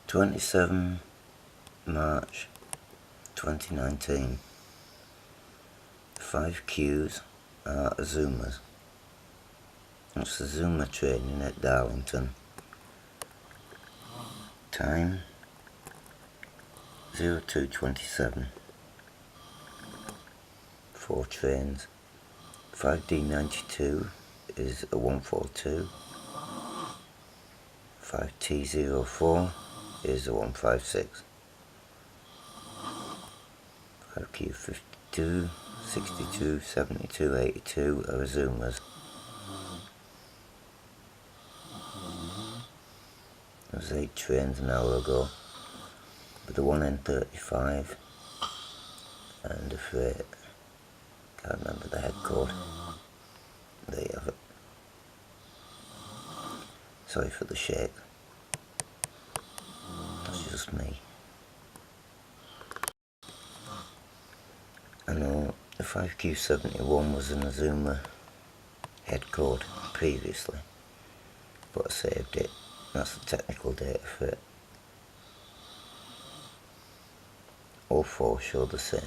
27 March 2019. 5 Qs are Azumas. It's Azuma training at Darlington. Time 02:27. 4 trains. 5D92 is a 142. 5T04 is a 156. 5Q52, 62, 72, 82 are Azumas. There was 8 trains an hour ago, with the 1N35 and a freight. Can't remember the head code. There you have it. Sorry for the shake. That's just me. I know the 5Q71 was an Azuma head code previously, but I saved it. That's the technical data for it. All 4 show the same.